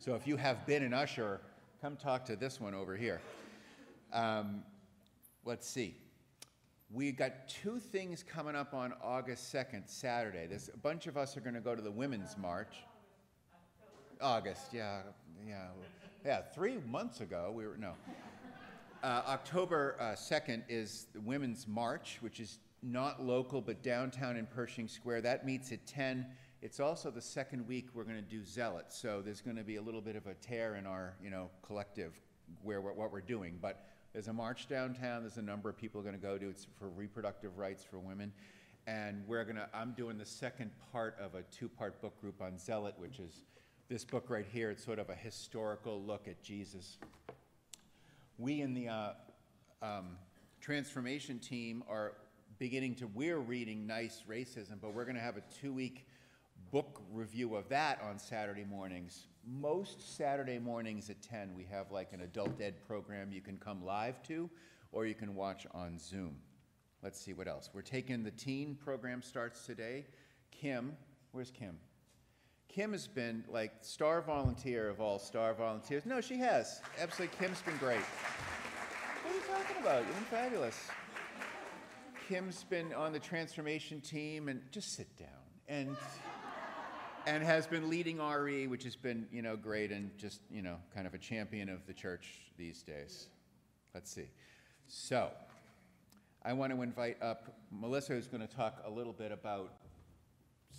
So if you have been an usher, come talk to this one over here. Let's see. We got two things coming up on August 2nd, Saturday. A bunch of us are going to go to the Women's March. August, yeah. 3 months ago, October 2nd is the Women's March, which is not local, but downtown in Pershing Square. That meets at 10. It's also the second week we're going to do Zealots, so there's going to be a little bit of a tear in our, collective what we're doing. But there's a march downtown. There's a number of people going to go to. It's for reproductive rights for women, and I'm doing the second part of a 2-part book group on Zealot, which is this book right here. It's sort of a historical look at Jesus. We in the transformation team are we're reading Nice Racism, but we're going to have a 2-week book review of that on Saturday mornings. Most Saturday mornings at 10, we have like an adult ed program you can come live to, or you can watch on Zoom. Let's see what else. We're taking the teen program starts today. Kim, where's Kim? Kim has been like star volunteer of all star volunteers. No, she has. Absolutely, Kim's been great. What are you talking about? You've been fabulous. Kim's been on the transformation team, and just sit down. And has been leading RE, which has been, great, and just, kind of a champion of the church these days. Let's see. So, I want to invite up Melissa, who's going to talk a little bit about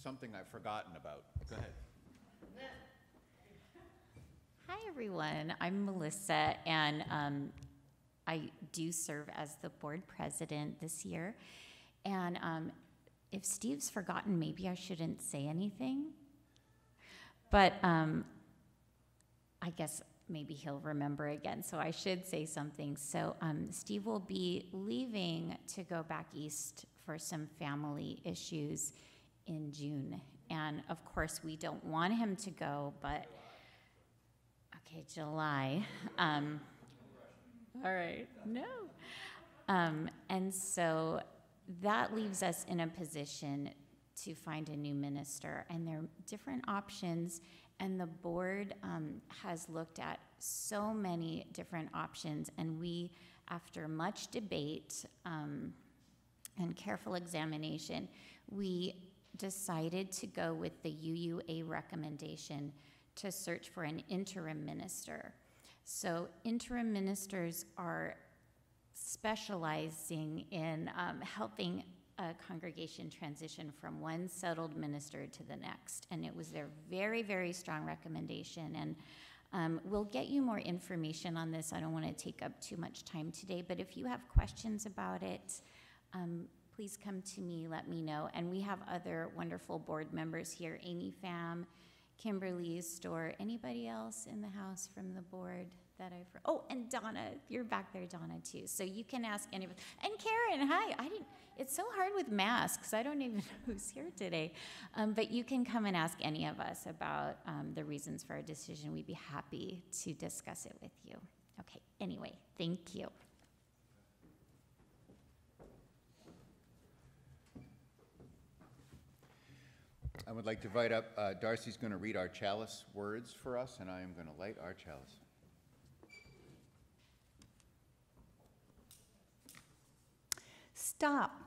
something I've forgotten about. Go ahead. Hi, everyone. I'm Melissa, and I do serve as the board president this year. And if Steve's forgotten, maybe I shouldn't say anything. But I guess maybe he'll remember again, so I should say something. So Steve will be leaving to go back east for some family issues in June. And of course, we don't want him to go, but okay, July. All right, no. And so that leaves us in a position to find a new minister, and there are different options, and the board has looked at so many different options, and we, after much debate and careful examination, we decided to go with the UUA recommendation to search for an interim minister. So interim ministers are specializing in helping a congregation transition from one settled minister to the next. And it was their very, very strong recommendation. And we'll get you more information on this. I don't want to take up too much time today, but if you have questions about it, please come to me, let me know. And we have other wonderful board members here, Amy Pham, Kimberly Store, anybody else in the house from the board that and Donna, you're back there, Donna, too. So you can ask anybody. And Karen, hi. It's so hard with masks. I don't even know who's here today. But you can come and ask any of us about the reasons for our decision. We'd be happy to discuss it with you. Okay, anyway, thank you. I would like to invite up, Darcy's going to read our chalice words for us, and I am going to light our chalice. Stop.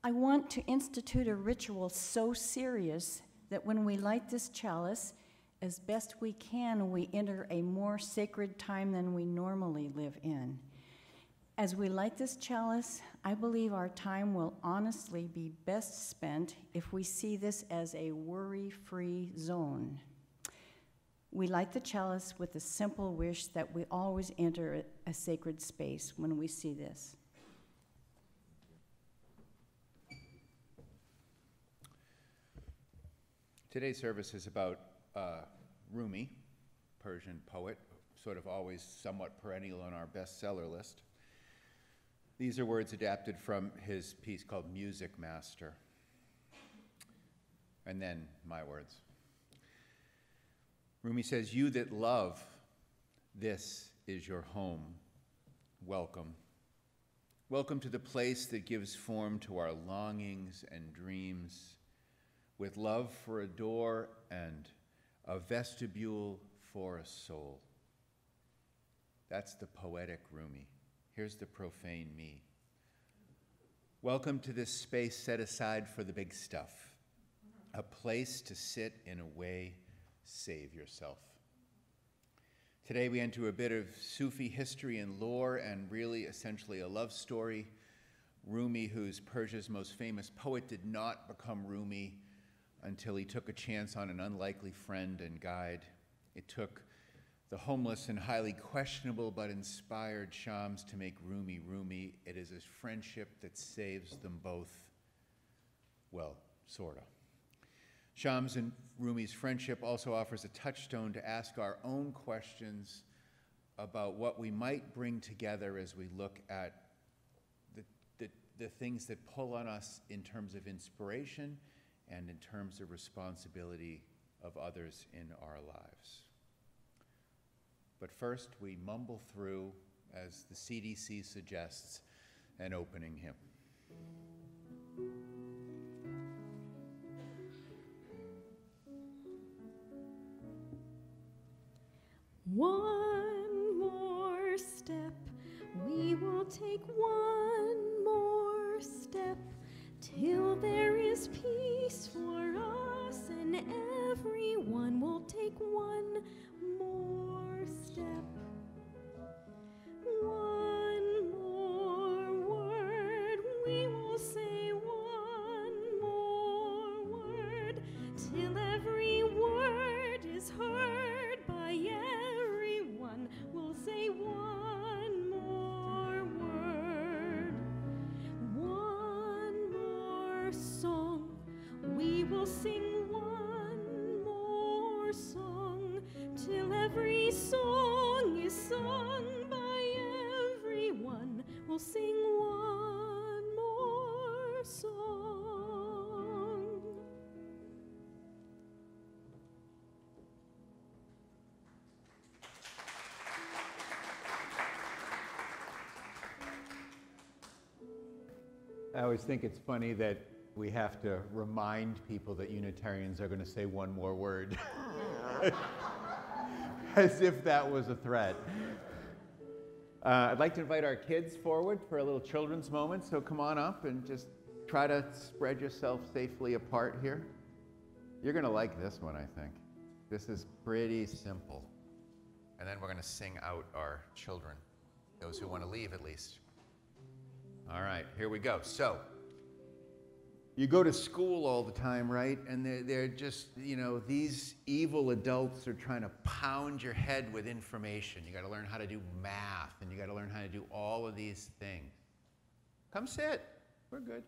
I want to institute a ritual so serious that when we light this chalice, as best we can, we enter a more sacred time than we normally live in. As we light this chalice, I believe our time will honestly be best spent if we see this as a worry-free zone. We light the chalice with the simple wish that we always enter a sacred space when we see this. Today's service is about Rumi, Persian poet, sort of always somewhat perennial on our bestseller list. These are words adapted from his piece called Music Master. And then my words. Rumi says, "You that love, this is your home. Welcome. Welcome to the place that gives form to our longings and dreams, with love for a door and a vestibule for a soul. That's the poetic Rumi. Here's the profane me. Welcome to this space set aside for the big stuff, a place to sit in a way, save yourself. Today we enter a bit of Sufi history and lore and really essentially a love story. Rumi, who's Persia's most famous poet, did not become Rumi until he took a chance on an unlikely friend and guide. It took the homeless and highly questionable but inspired Shams to make Rumi Rumi. It is his friendship that saves them both. Well, sorta. Shams and Rumi's friendship also offers a touchstone to ask our own questions about what we might bring together as we look at the things that pull on us in terms of inspiration and in terms of responsibility of others in our lives. But first, we mumble through, as the CDC suggests, an opening hymn. One more step, we will take one more step, till there is peace for us, and everyone will take one more step. One more word, we will say one more word, till every word is heard by everyone. We'll say one more word. One more song, we will sing one more song, till every song is sung by everyone. We'll sing one more song. I always think it's funny that we have to remind people that Unitarians are going to say one more word. As if that was a threat. I'd like to invite our kids forward for a little children's moment, so come on up and just try to spread yourself safely apart here. You're going to like this one, I think. This is pretty simple. And then we're going to sing out our children, those who want to leave at least. All right, here we go. So, you go to school all the time, right? And they're just, you know, these evil adults are trying to pound your head with information. You got to learn how to do math, and you got to learn how to do all of these things. Come sit. We're good.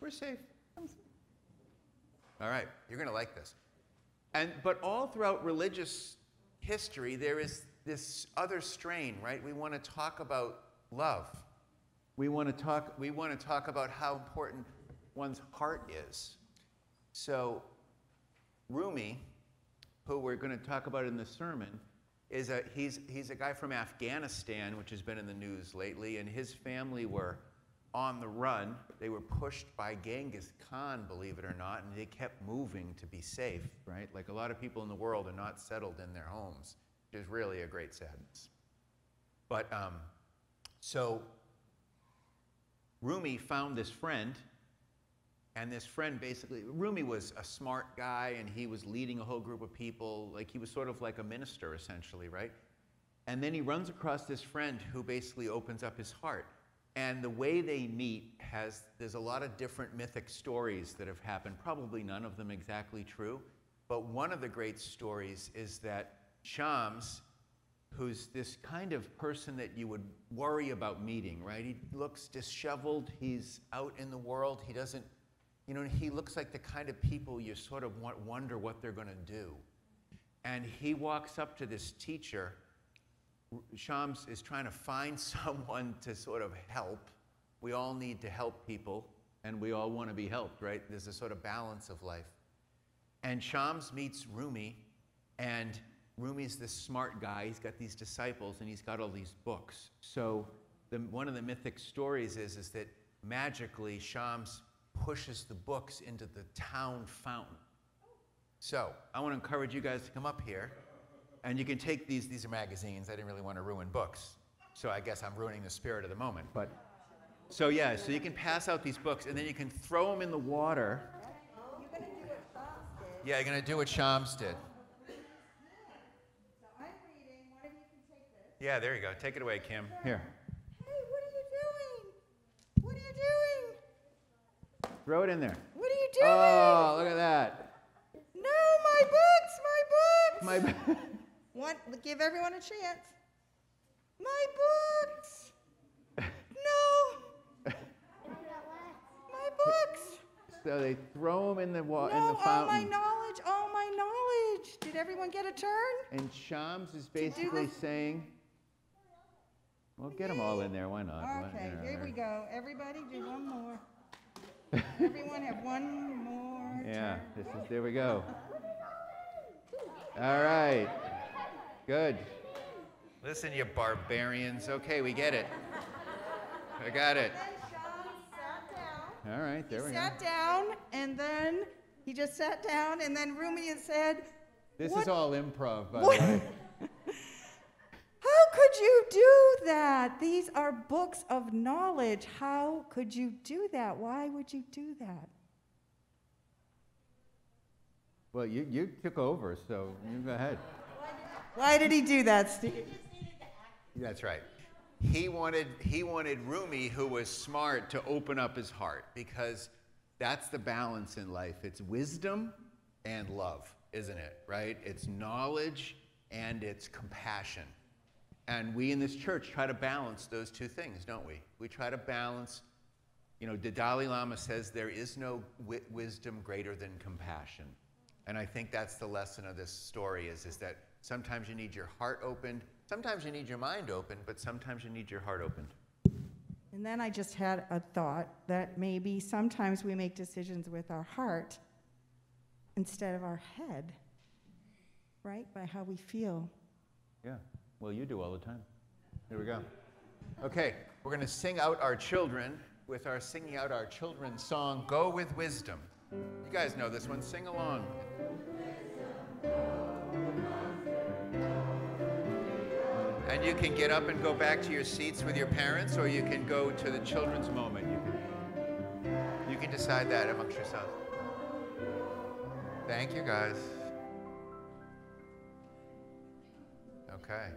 We're safe. Come sit. All right, you're going to like this. But all throughout religious history, there is this other strain, right? We want to talk about love. We want to talk about how important one's heart is. So Rumi, who we're going to talk about in the sermon, he's a guy from Afghanistan, which has been in the news lately, and his family were on the run. They were pushed by Genghis Khan, believe it or not, and they kept moving to be safe, right? Like a lot of people in the world are not settled in their homes, which is really a great sadness. But so Rumi found this friend, and this friend basically, Rumi was a smart guy, and he was leading a whole group of people. Like, he was sort of like a minister, essentially, right? And then he runs across this friend who basically opens up his heart. And the way they meet there's a lot of different mythic stories that have happened, probably none of them exactly true. But one of the great stories is that Shams, who's this kind of person that you would worry about meeting, right? He looks disheveled, he's out in the world, he doesn't, you know, he looks like the kind of people you sort of wonder what they're going to do. And he walks up to this teacher. Shams is trying to find someone to sort of help. We all need to help people, and we all want to be helped, right? There's a sort of balance of life. And Shams meets Rumi, and Rumi's this smart guy. He's got these disciples, and he's got all these books. So one of the mythic stories is that magically Shams pushes the books into the town fountain. So I want to encourage you guys to come up here. and you can take these are magazines. I didn't really want to ruin books, so I guess I'm ruining the spirit of the moment. But so yeah, so you can pass out these books, and then you can throw them in the water. You're going to do what Shams did. Yeah, you're going to do what Shams did. So I'm reading. One of you can take this. Yeah, there you go. Take it away, Kim. Here. Hey, what are you doing? What are you doing? Throw it in there. What are you doing? Oh, look at that. No, my books, my books. My Give everyone a chance. My books. No. My books. So they throw them in the water, No, in the fountain. all my knowledge. Did everyone get a turn? And Shams is do basically this? saying, well, get them all in there. Why not? Okay, here we go. Everybody do one more. Everyone have one more Yeah, turn. there we go. All right. Good. Listen, you barbarians. Okay, we get it. I got it. Then Shams sat down. All right, there we go. Sat down, and then he just sat down, and then Rumi had said, This what- is all improv, by what- the way. How could you do that? These are books of knowledge. How could you do that? Why would you do that? Well, you took over, so you go ahead. Why did he do that, Steve? That's right. He wanted Rumi, who was smart, to open up his heart, because that's the balance in life. It's wisdom and love, isn't it? Right? It's knowledge and it's compassion. And we in this church try to balance those two things, don't we? We try to balance, the Dalai Lama says there is no wisdom greater than compassion. And I think that's the lesson of this story is that sometimes you need your heart opened, sometimes you need your mind opened, but sometimes you need your heart opened. And then I just had a thought that maybe sometimes we make decisions with our heart instead of our head, right? By how we feel. Yeah, well, you do all the time. Here we go. Okay, we're going to sing out our children with our Singing Out Our Children song, Go With Wisdom. You guys know this one, sing along. And you can get up and go back to your seats with your parents, or you can go to the children's moment. You can decide that amongst yourselves. Thank you, guys. Okay.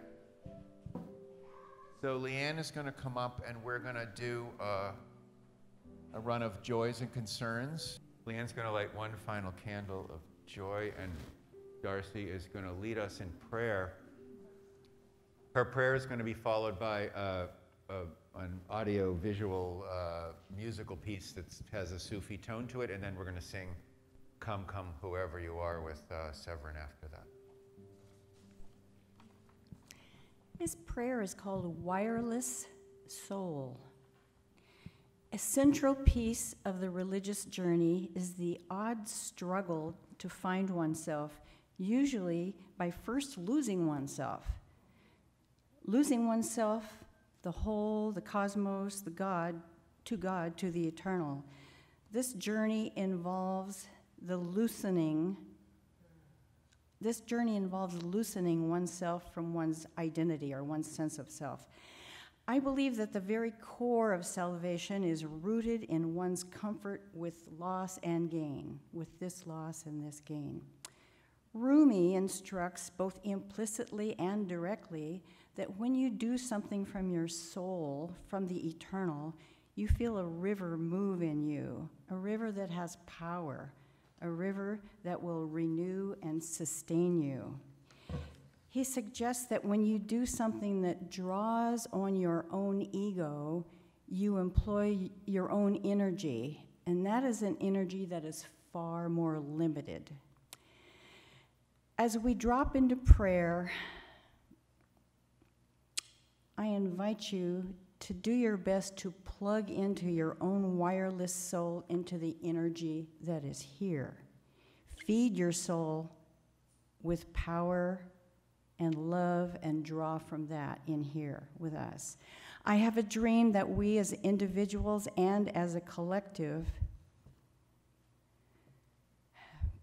So Leanne is going to come up, and we're going to do a run of joys and concerns. Leanne's going to light one final candle of joy, and Darcy is going to lead us in prayer. Her prayer is going to be followed by an audio-visual musical piece that has a Sufi tone to it, and then we're going to sing Come, Come, Whoever You Are with Severin after that. This prayer is called Wireless Soul. A central piece of the religious journey is the odd struggle to find oneself, usually by first losing oneself. Losing oneself, the whole, the cosmos, the God, to the eternal. This journey involves loosening oneself from one's identity or one's sense of self. I believe that the very core of salvation is rooted in one's comfort with loss and gain, with this loss and this gain. Rumi instructs both implicitly and directly that when you do something from your soul, from the eternal, you feel a river move in you, a river that has power, a river that will renew and sustain you. He suggests that when you do something that draws on your own ego, you employ your own energy, and that is an energy that is far more limited. As we drop into prayer, I invite you to do your best to plug into your own wireless soul, into the energy that is here. Feed your soul with power and love and draw from that in here with us. I have a dream that we as individuals and as a collective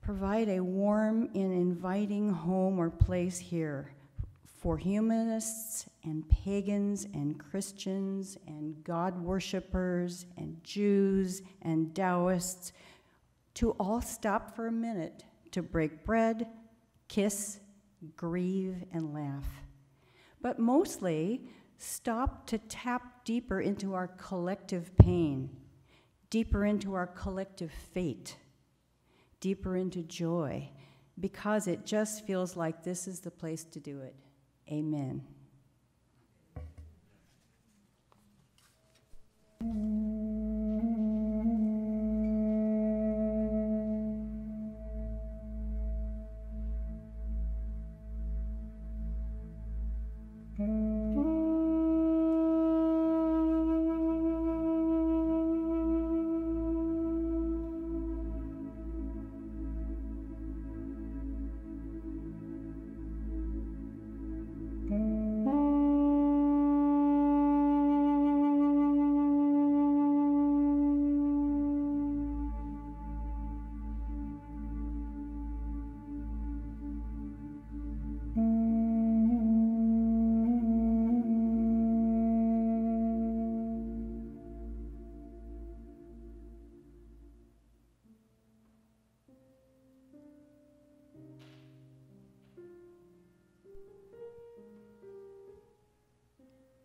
Provide a warm and inviting home or place here for humanists and pagans and Christians and God worshipers and Jews and Taoists to all stop for a minute to break bread, kiss, grieve, and laugh. But mostly, stop to tap deeper into our collective pain, deeper into our collective fate, deeper into joy, because it just feels like this is the place to do it. Amen.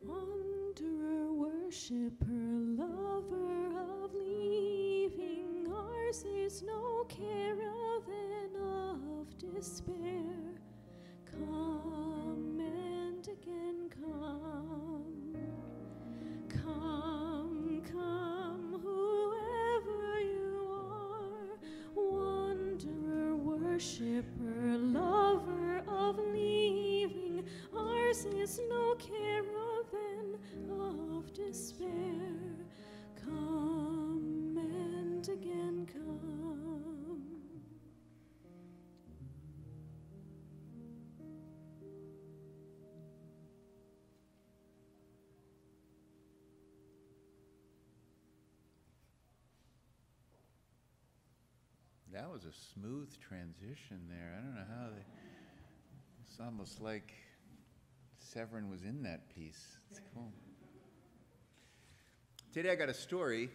Wanderer, worshipper, lover of leaving, ours is no caravan of despair. Come and again come. Come, come, whoever you are. Wanderer, worshipper, lover of leaving, ours is no caravan of despair. Come and again come. That was a smooth transition there. I don't know how they... It's almost like Severin was in that piece. It's cool. Today I got a story.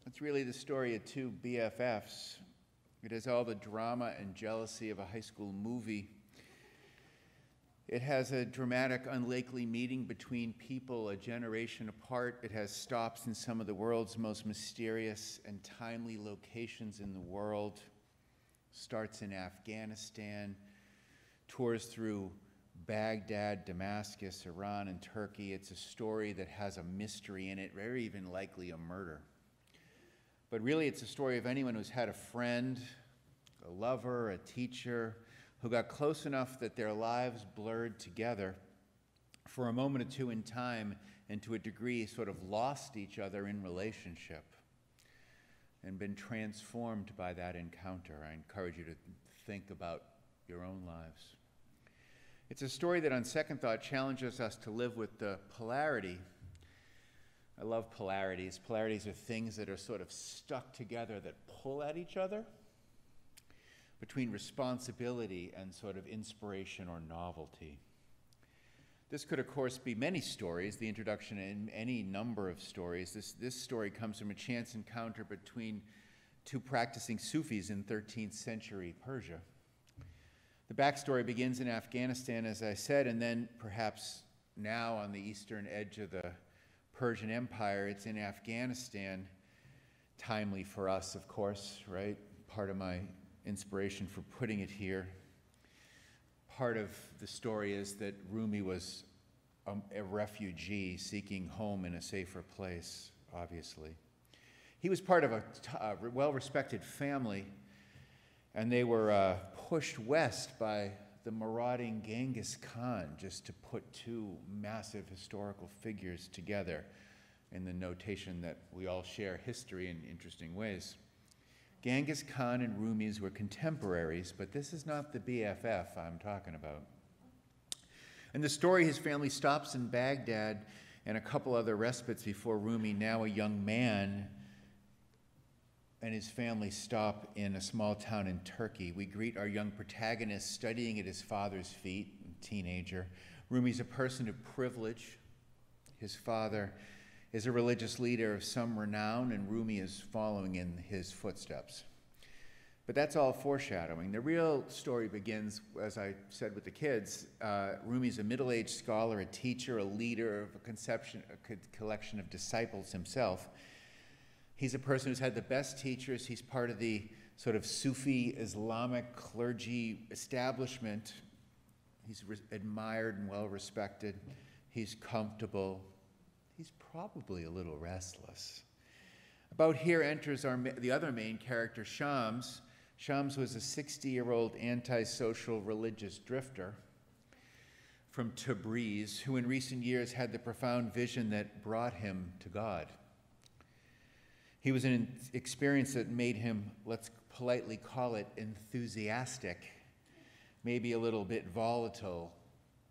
It's really the story of two BFFs. It has all the drama and jealousy of a high school movie. It has a dramatic, unlikely meeting between people a generation apart. It has stops in some of the world's most mysterious and timely locations in the world. Starts in Afghanistan, tours through Baghdad, Damascus, Iran, and Turkey. It's a story that has a mystery in it, very even likely a murder. But really, it's a story of anyone who's had a friend, a lover, a teacher, who got close enough that their lives blurred together for a moment or two in time, and to a degree sort of lost each other in relationship and been transformed by that encounter. I encourage you to think about your own lives. It's a story that on second thought challenges us to live with the polarity. I love polarities. Polarities are things that are sort of stuck together that pull at each other, between responsibility and sort of inspiration or novelty. This could, of course, be many stories, the introduction in any number of stories. This story comes from a chance encounter between two practicing Sufis in 13th century Persia. The backstory begins in Afghanistan, as I said, and then perhaps now on the eastern edge of the Persian Empire. It's in Afghanistan, timely for us, of course, right? Part of my inspiration for putting it here. Part of the story is that Rumi was a refugee seeking home in a safer place, obviously. He was part of a well-respected family, and they were pushed west by the marauding Genghis Khan, just to put two massive historical figures together in the notation that we all share history in interesting ways. Genghis Khan and Rumis were contemporaries, but this is not the BFF I'm talking about. In the story, his family stops in Baghdad and a couple other respites before Rumi, now a young man, and his family stop in a small town in Turkey. We greet our young protagonist studying at his father's feet, a teenager. Rumi's a person of privilege. His father is a religious leader of some renown, and Rumi is following in his footsteps. But that's all foreshadowing. The real story begins, as I said with the kids. Rumi's a middle-aged scholar, a teacher, a leader of a collection of disciples himself. He's a person who's had the best teachers. He's part of the sort of Sufi Islamic clergy establishment. He's admired and well-respected. He's comfortable. He's probably a little restless. About here enters the other main character, Shams. Shams was a 60-year-old antisocial religious drifter from Tabriz, who in recent years had the profound vision that brought him to God. He was an experience that made him, let's politely call it, enthusiastic, maybe a little bit volatile,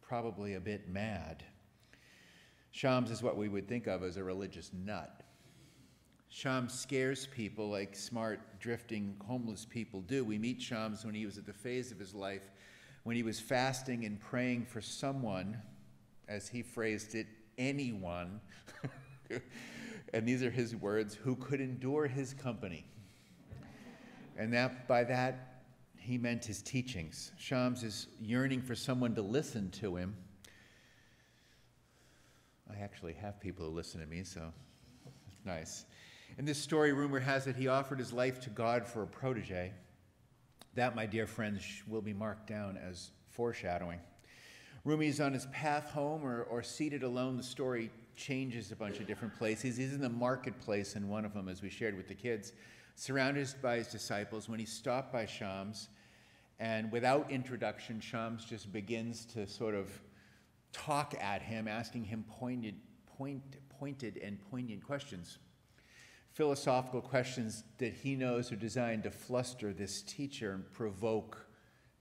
probably a bit mad. Shams is what we would think of as a religious nut. Shams scares people like smart, drifting, homeless people do. We meet Shams when he was at the phase of his life when he was fasting and praying for someone, as he phrased it, anyone, and these are his words, who could endure his company. And by that, he meant his teachings. Shams is yearning for someone to listen to him. I actually have people who listen to me, so it's nice. In this story, rumor has it he offered his life to God for a protege. That, my dear friends, will be marked down as foreshadowing. Rumi's on his path home or seated alone. The story changes a bunch of different places. He's in the marketplace in one of them, as we shared with the kids, surrounded by his disciples, when he's stopped by Shams. And without introduction, Shams just begins to sort of talk at him, asking him pointed and poignant questions. Philosophical questions that he knows are designed to fluster this teacher and provoke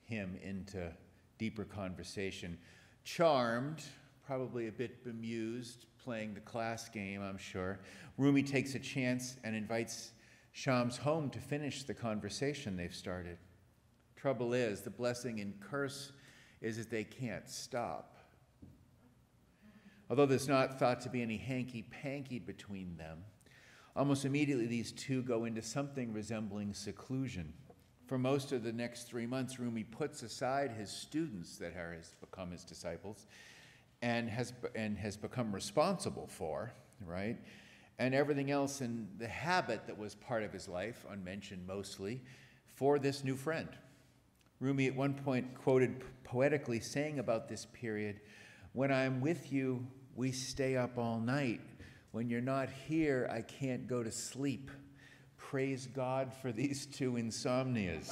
him into deeper conversation. Charmed, probably a bit bemused, playing the class game, I'm sure, Rumi takes a chance and invites Shams home to finish the conversation they've started. Trouble is, the blessing and curse is that they can't stop. Although there's not thought to be any hanky-panky between them, almost immediately these two go into something resembling seclusion. For most of the next 3 months, Rumi puts aside his students that has become his disciples and has become responsible for, right? And everything else in the habit that was part of his life, unmentioned mostly, for this new friend. Rumi at one point quoted poetically saying about this period, "When I'm with you, we stay up all night. When you're not here, I can't go to sleep. Praise God for these two insomnias."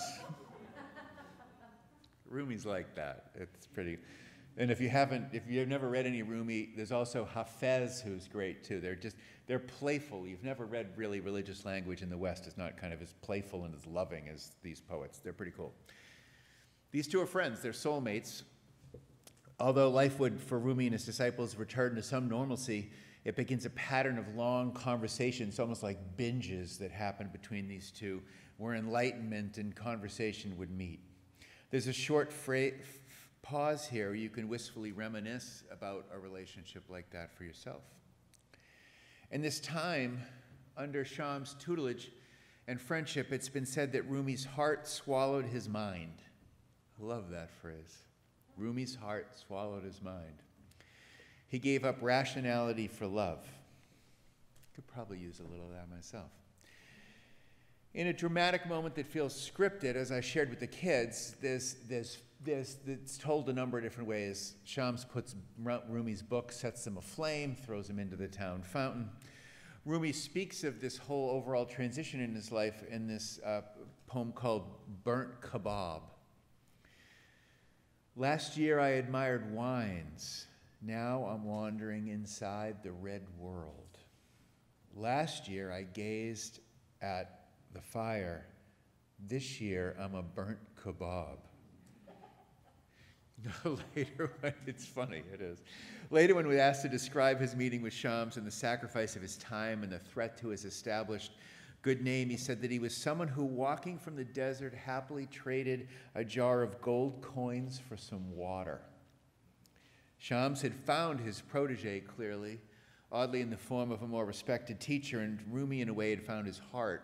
Rumi's like that. It's pretty. And if you've never read any Rumi, there's also Hafez, who's great too. They're playful. You've never read really religious language in the West. It's not kind of as playful and as loving as these poets. They're pretty cool. These two are friends. They're soulmates. Although life would, for Rumi and his disciples, return to some normalcy, it begins a pattern of long conversations, almost like binges that happen between these two, where enlightenment and conversation would meet. There's a short pause here where you can wistfully reminisce about a relationship like that for yourself. In this time, under Shams' tutelage and friendship, it's been said that Rumi's heart swallowed his mind. I love that phrase. Rumi's heart swallowed his mind. He gave up rationality for love. Could probably use a little of that myself. In a dramatic moment that feels scripted, as I shared with the kids, it's told a number of different ways. Shams puts Rumi's book, sets them aflame, throws him into the town fountain. Rumi speaks of this whole overall transition in his life in this poem called Burnt Kebab. Last year I admired wines. Now I'm wandering inside the red world. Last year I gazed at the fire. This year I'm a burnt kebab. Later, it's funny, it is. Later, when we asked to describe his meeting with Shams and the sacrifice of his time and the threat to his established good name. He said that he was someone who, walking from the desert, happily traded a jar of gold coins for some water. Shams had found his protege, clearly, oddly in the form of a more respected teacher, and Rumi, in a way, had found his heart,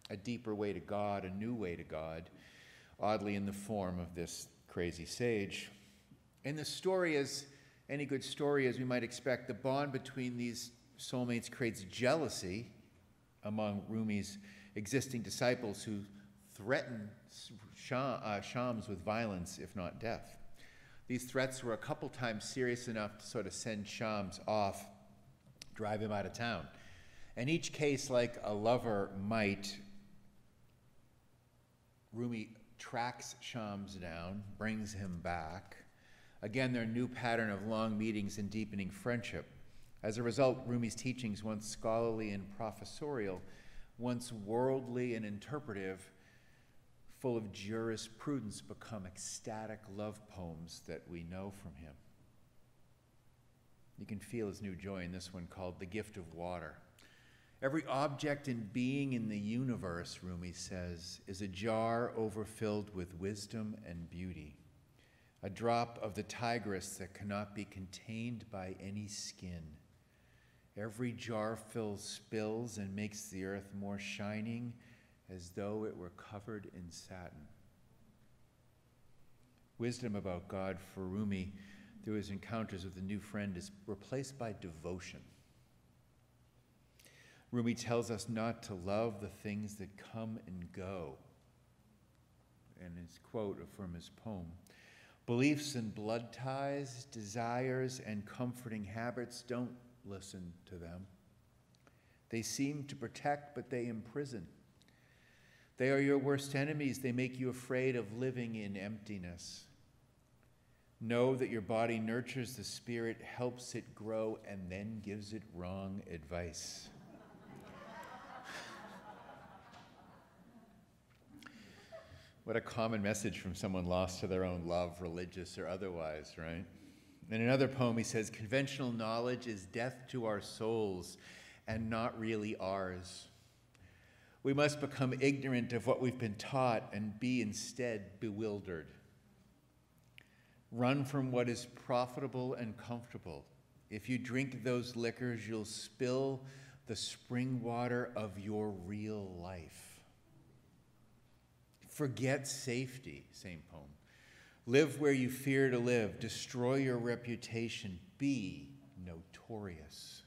a deeper way to God, a new way to God, oddly in the form of this crazy sage. In the story, as any good story, as we might expect, the bond between these soulmates creates jealousy among Rumi's existing disciples who threaten Shams with violence, if not death. These threats were a couple times serious enough to sort of send Shams off, drive him out of town. In each case, like a lover might, Rumi tracks Shams down, brings him back. Again, their new pattern of long meetings and deepening friendship. As a result, Rumi's teachings, once scholarly and professorial, once worldly and interpretive, full of jurisprudence, become ecstatic love poems that we know from him. You can feel his new joy in this one called The Gift of Water. Every object and being in the universe, Rumi says, is a jar overfilled with wisdom and beauty, a drop of the Tigris that cannot be contained by any skin. Every jar spills and makes the earth more shining as though it were covered in satin. Wisdom about God for Rumi through his encounters with a new friend is replaced by devotion. Rumi tells us not to love the things that come and go. And his quote from his poem, beliefs and blood ties, desires and comforting habits, don't listen to them. They seem to protect, but they imprison. They are your worst enemies. They make you afraid of living in emptiness. Know that your body nurtures the spirit, helps it grow, and then gives it wrong advice. What a common message from someone lost to their own love, religious or otherwise, right? In another poem, he says, conventional knowledge is death to our souls and not really ours. We must become ignorant of what we've been taught and be instead bewildered. Run from what is profitable and comfortable. If you drink those liquors, you'll spill the spring water of your real life. Forget safety, same poem. Live where you fear to live. Destroy your reputation. Be notorious.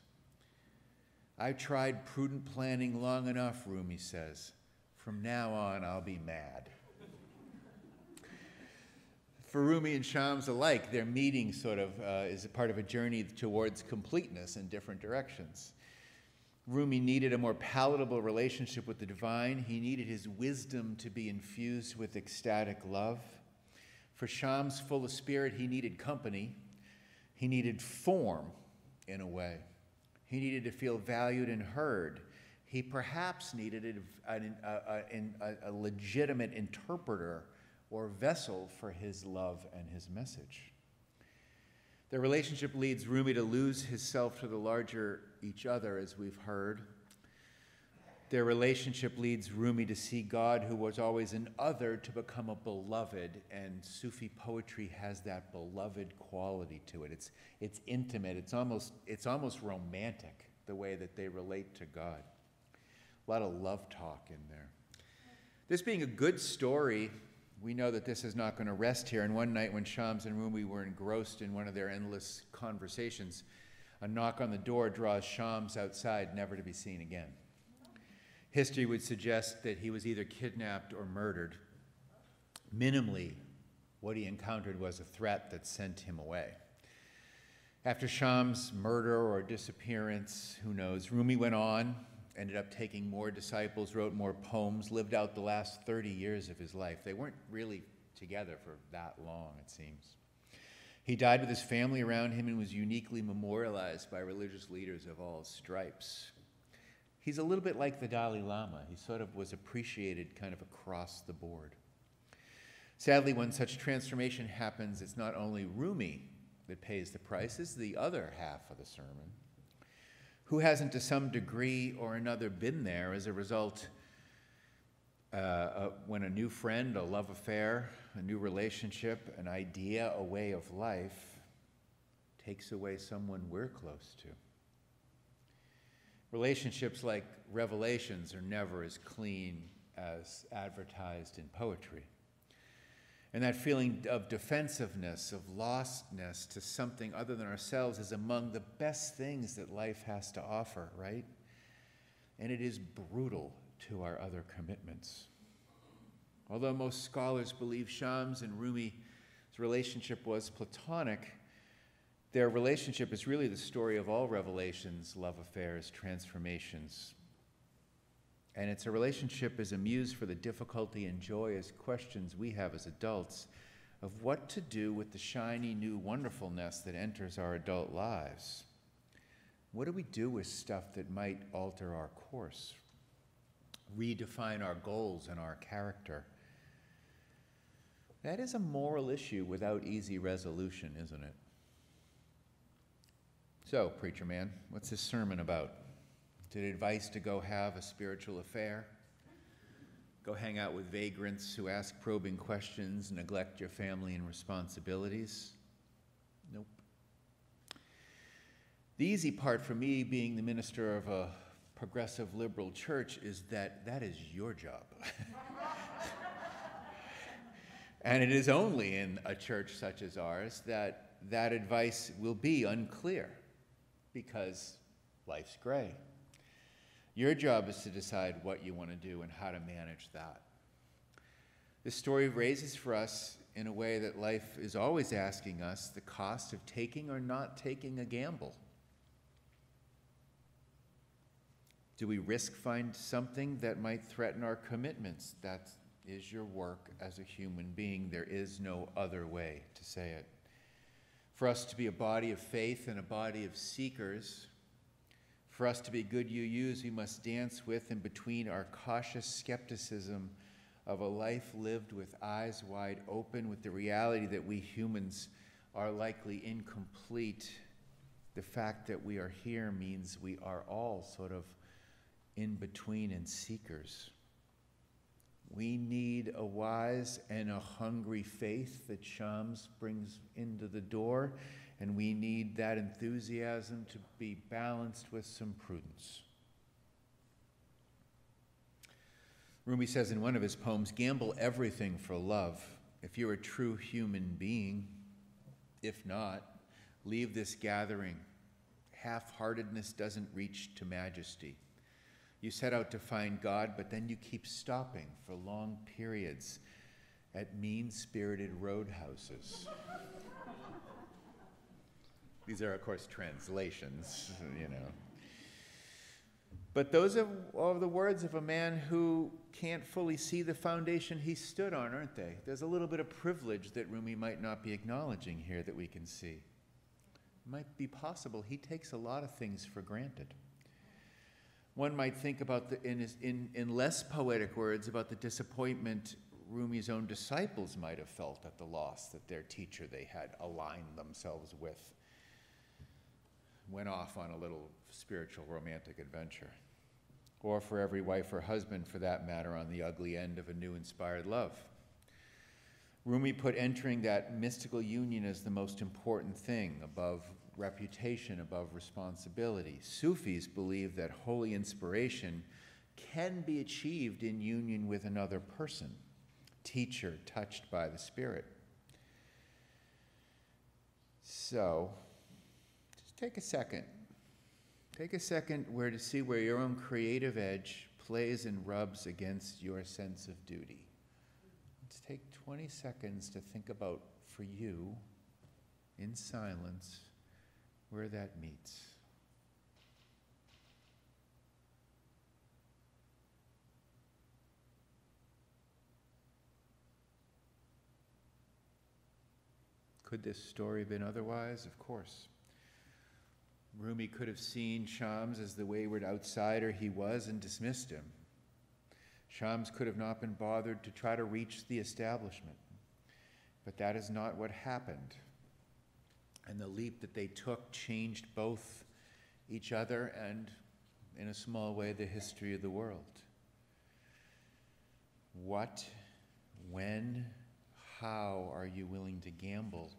I've tried prudent planning long enough, Rumi says. From now on, I'll be mad. For Rumi and Shams alike, their meeting sort of is a part of a journey towards completeness in different directions. Rumi needed a more palatable relationship with the divine. He needed his wisdom to be infused with ecstatic love. For Shams, full of spirit, he needed company. He needed form, in a way. He needed to feel valued and heard. He perhaps needed a legitimate interpreter or vessel for his love and his message. Their relationship leads Rumi to lose his self to the larger each other, as we've heard. Their relationship leads Rumi to see God, who was always an other, to become a beloved, and Sufi poetry has that beloved quality to it. It's intimate, it's almost romantic, the way that they relate to God. A lot of love talk in there. This being a good story, we know that this is not going to rest here. And one night when Shams and Rumi were engrossed in one of their endless conversations, a knock on the door draws Shams outside, never to be seen again. History would suggest that he was either kidnapped or murdered. Minimally, what he encountered was a threat that sent him away. After Shams' murder or disappearance, who knows, Rumi went on, ended up taking more disciples, wrote more poems, lived out the last 30 years of his life. They weren't really together for that long, it seems. He died with his family around him and was uniquely memorialized by religious leaders of all stripes. He's a little bit like the Dalai Lama. He sort of was appreciated kind of across the board. Sadly, when such transformation happens, it's not only Rumi that pays the price, it's the other half of the sermon. Who hasn't to some degree or another been there as a result when a new friend, a love affair, a new relationship, an idea, a way of life takes away someone we're close to. Relationships like revelations are never as clean as advertised in poetry. And that feeling of defensiveness, of lostness to something other than ourselves is among the best things that life has to offer, right? And it is brutal to our other commitments. Although most scholars believe Shams and Rumi's relationship was platonic, their relationship is really the story of all revelations, love affairs, transformations. And it's a relationship as a muse for the difficulty and joy as questions we have as adults of what to do with the shiny new wonderfulness that enters our adult lives. What do we do with stuff that might alter our course, redefine our goals and our character? That is a moral issue without easy resolution, isn't it? So, preacher man, what's this sermon about? Is it advice to go have a spiritual affair? Go hang out with vagrants who ask probing questions, neglect your family and responsibilities? Nope. The easy part for me, being the minister of a progressive liberal church, is that that is your job. And it is only in a church such as ours that that advice will be unclear, because life's gray. Your job is to decide what you want to do and how to manage that. This story raises for us, in a way that life is always asking us, the cost of taking or not taking a gamble. Do we risk find something that might threaten our commitments? That is your work as a human being. There is no other way to say it. For us to be a body of faith and a body of seekers, for us to be good UUs, we must dance with and between our cautious skepticism of a life lived with eyes wide open, with the reality that we humans are likely incomplete. The fact that we are here means we are all sort of in between and seekers. We need a wise and a hungry faith that Shams brings into the door, and we need that enthusiasm to be balanced with some prudence. Rumi says in one of his poems, "Gamble everything for love, if you're a true human being. If not, leave this gathering. Half-heartedness doesn't reach to majesty. You set out to find God, but then you keep stopping for long periods at mean-spirited roadhouses." These are, of course, translations, you know. But those are all the words of a man who can't fully see the foundation he stood on, aren't they? There's a little bit of privilege that Rumi might not be acknowledging here that we can see. It might be possible he takes a lot of things for granted. One might think about, in less poetic words, about the disappointment Rumi's own disciples might have felt at the loss that their teacher they had aligned themselves with went off on a little spiritual romantic adventure. Or for every wife or husband, for that matter, on the ugly end of a new inspired love. Rumi put entering that mystical union as the most important thing, above reputation, above responsibility. Sufis believe that holy inspiration can be achieved in union with another person, teacher touched by the Spirit. So, just take a second. Take a second to see where your own creative edge plays and rubs against your sense of duty. Let's take 20 seconds to think about, for you, in silence, where that meets. Could this story have been otherwise? Of course. Rumi could have seen Shams as the wayward outsider he was and dismissed him. Shams could have not been bothered to try to reach the establishment. But that is not what happened. And the leap that they took changed both each other and, in a small way, the history of the world. What, when, how are you willing to gamble?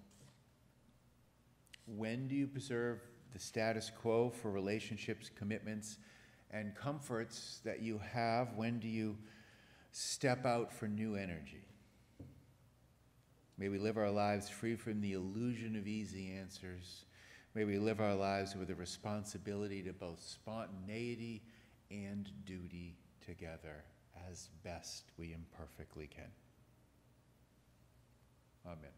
When do you preserve the status quo for relationships, commitments, and comforts that you have? When do you step out for new energy? May we live our lives free from the illusion of easy answers. May we live our lives with a responsibility to both spontaneity and duty together as best we imperfectly can. Amen.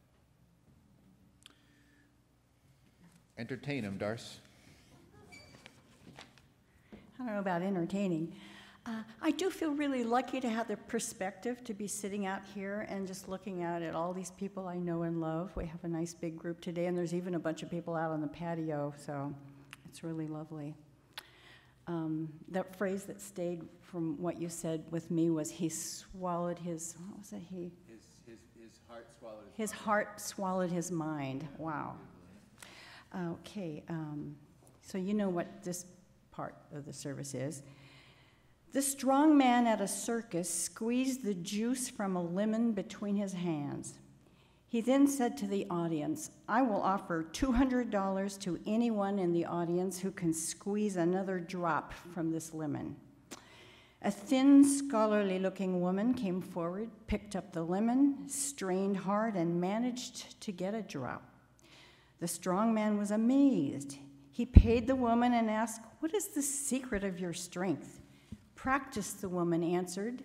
Entertain him, Darce. I don't know about entertaining. I do feel really lucky to have the perspective to be sitting out here and just looking out at all these people I know and love. We have a nice big group today, and there's even a bunch of people out on the patio, so it's really lovely. That phrase that stayed from what you said with me was he swallowed his, what was it? His heart swallowed his heart swallowed his mind. Wow. Okay, so you know what this part of the service is. The strong man at a circus squeezed the juice from a lemon between his hands. He then said to the audience, "I will offer $200 to anyone in the audience who can squeeze another drop from this lemon." A thin, scholarly-looking woman came forward, picked up the lemon, strained hard, and managed to get a drop. The strong man was amazed. He paid the woman and asked, "What is the secret of your strength?" "Practice," the woman answered.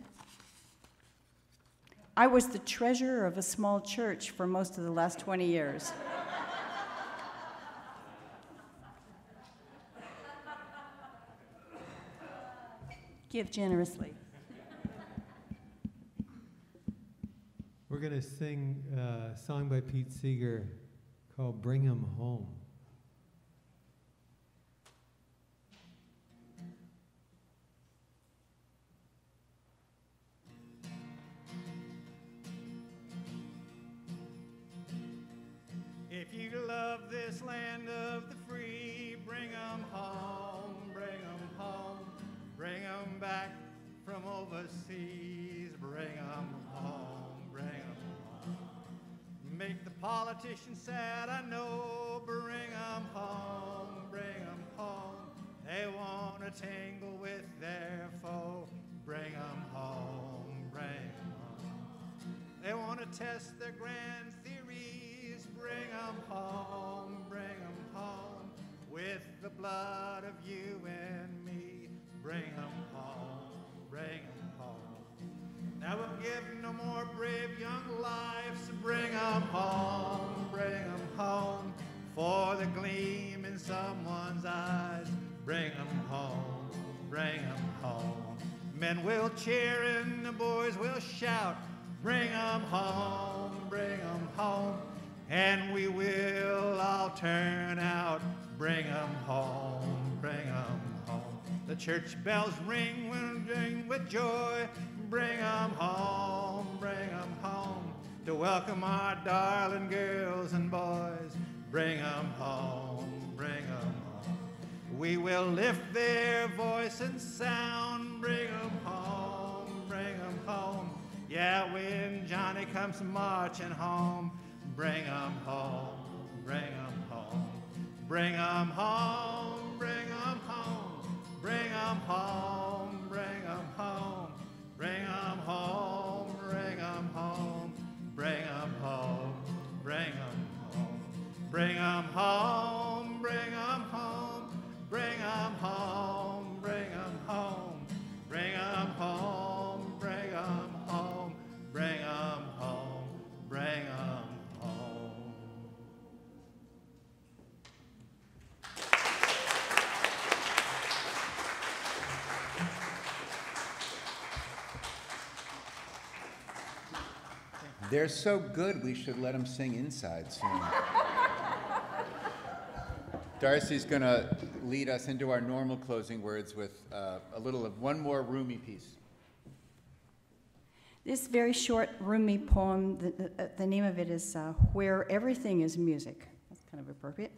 "I was the treasurer of a small church for most of the last 20 years. Give generously. We're going to sing a song by Pete Seeger called "Bring 'Em Home." If you love this land of the free, bring 'em home, bring 'em home. Bring 'em back from overseas, bring 'em home, bring 'em home. Make the politicians sad, I know, bring 'em home, bring 'em home. They want to tangle with their foe, bring 'em home, bring 'em home. They want to test their grand theories, bring 'em home, bring 'em home. With the blood of you and me, bring 'em home, bring 'em home. Now we'll give no more brave young lives, bring 'em home, bring 'em home. For the gleam in someone's eyes, bring 'em home, bring 'em home. Men will cheer and the boys will shout, bring 'em home, bring 'em home. And we will all turn out, bring 'em home, bring 'em home. The church bells ring with joy, bring 'em home, bring 'em home. To welcome our darling girls and boys, bring 'em home, bring 'em home. We will lift their voice and sound, bring 'em home, bring 'em home. Yeah, when Johnny comes marching home, bring 'em home, bring 'em home. Bring 'em home, bring 'em home. Bring 'em home, bring 'em home. Bring 'em home, bring 'em home. Bring 'em home, bring 'em home. Bring 'em home, bring 'em home. Bring 'em home, bring 'em home. Bring 'em home, bring 'em home. Bring 'em home, bring 'em home. They're so good, we should let them sing inside soon. Darcy's going to lead us into our normal closing words with a little of one more Rumi piece. This very short Rumi poem, the name of it is Where Everything is Music. That's kind of appropriate.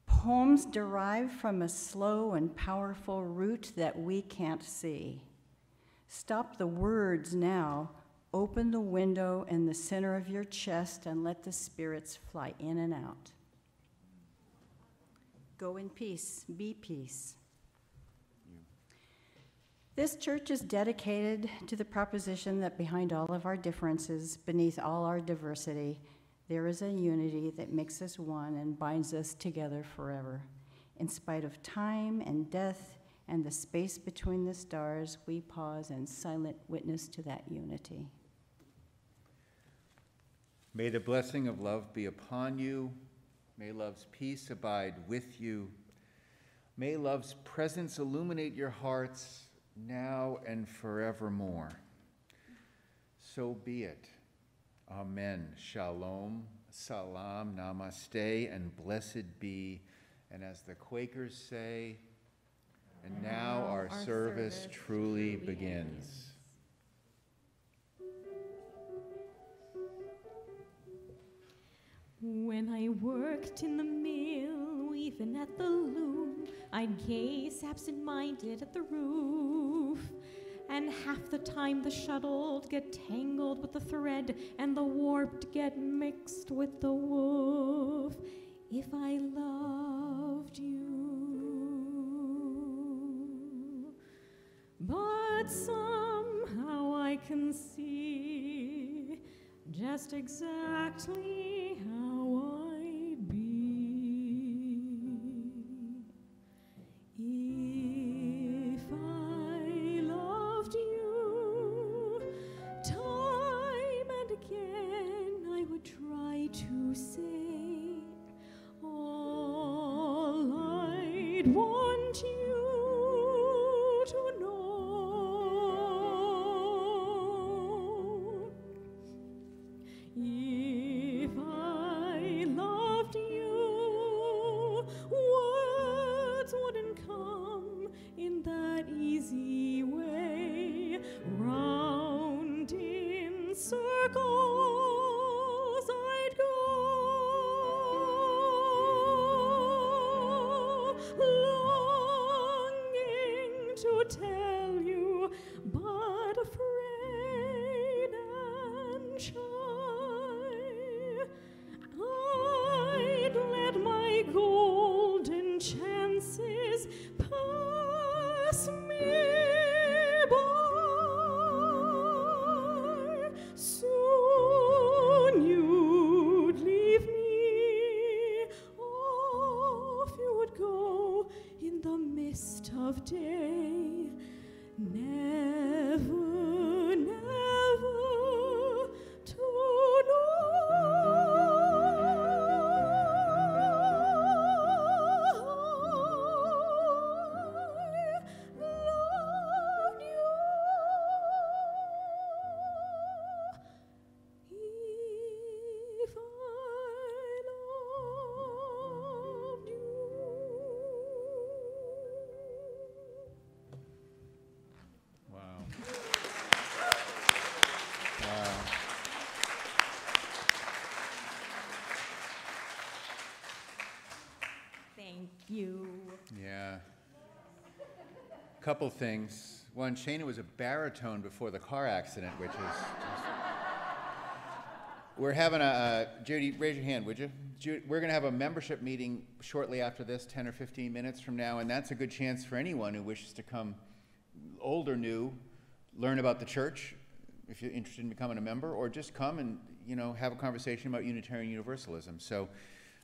Poems derive from a slow and powerful root that we can't see. Stop the words now. Open the window in the center of your chest and let the spirits fly in and out. Go in peace. Be peace. This church is dedicated to the proposition that behind all of our differences, beneath all our diversity, there is a unity that makes us one and binds us together forever. In spite of time and death and the space between the stars, we pause in silent witness to that unity. May the blessing of love be upon you. May love's peace abide with you. May love's presence illuminate your hearts now and forevermore. So be it. Amen. Shalom, salam, namaste, and blessed be. And as the Quakers say, and now our service truly begins. When I worked in the mill, even at the loom, I'd gaze absent-minded at the roof. And half the time the shuttled get tangled with the thread, and the warped get mixed with the woof. If I loved you, but somehow I can see just exactly how I'd be if I loved you. Time and again I would try to say all I'd want you to know. If I loved you, words wouldn't come in that easy way. Round in circles I'd go, longing to tell you, but afraid and shy. I'd let my golden chances pass me by. Soon you'd leave me, off you would go in the mist of day. Never, never to Wow. Wow. Thank you. Yeah. Couple things. One, Shana was a baritone before the car accident, which is just... We're having Judy, raise your hand, would you? We're going to have a membership meeting shortly after this, 10 or 15 minutes from now, and that's a good chance for anyone who wishes to come, old or new, learn about the church, if you're interested in becoming a member, or just come and, have a conversation about Unitarian Universalism. So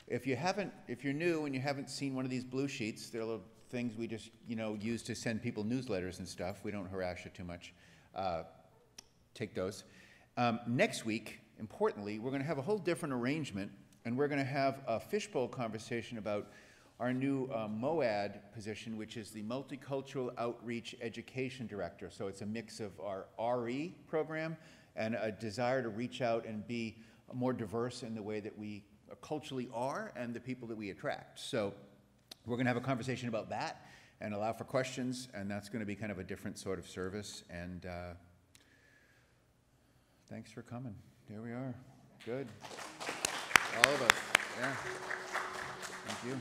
if you're new and you haven't seen one of these blue sheets, they're little things we just, use to send people newsletters and stuff. We don't harass you too much. Take those. Next week, importantly, we're going to have a whole different arrangement, and we're going to have a fishbowl conversation about our new MOAD position, which is the Multicultural Outreach Education Director. So it's a mix of our RE program and a desire to reach out and be more diverse in the way that we culturally are and the people that we attract. So we're going to have a conversation about that and allow for questions, and that's going to be kind of a different sort of service. And thanks for coming. There we are. Good. All of us. Yeah. Thank you.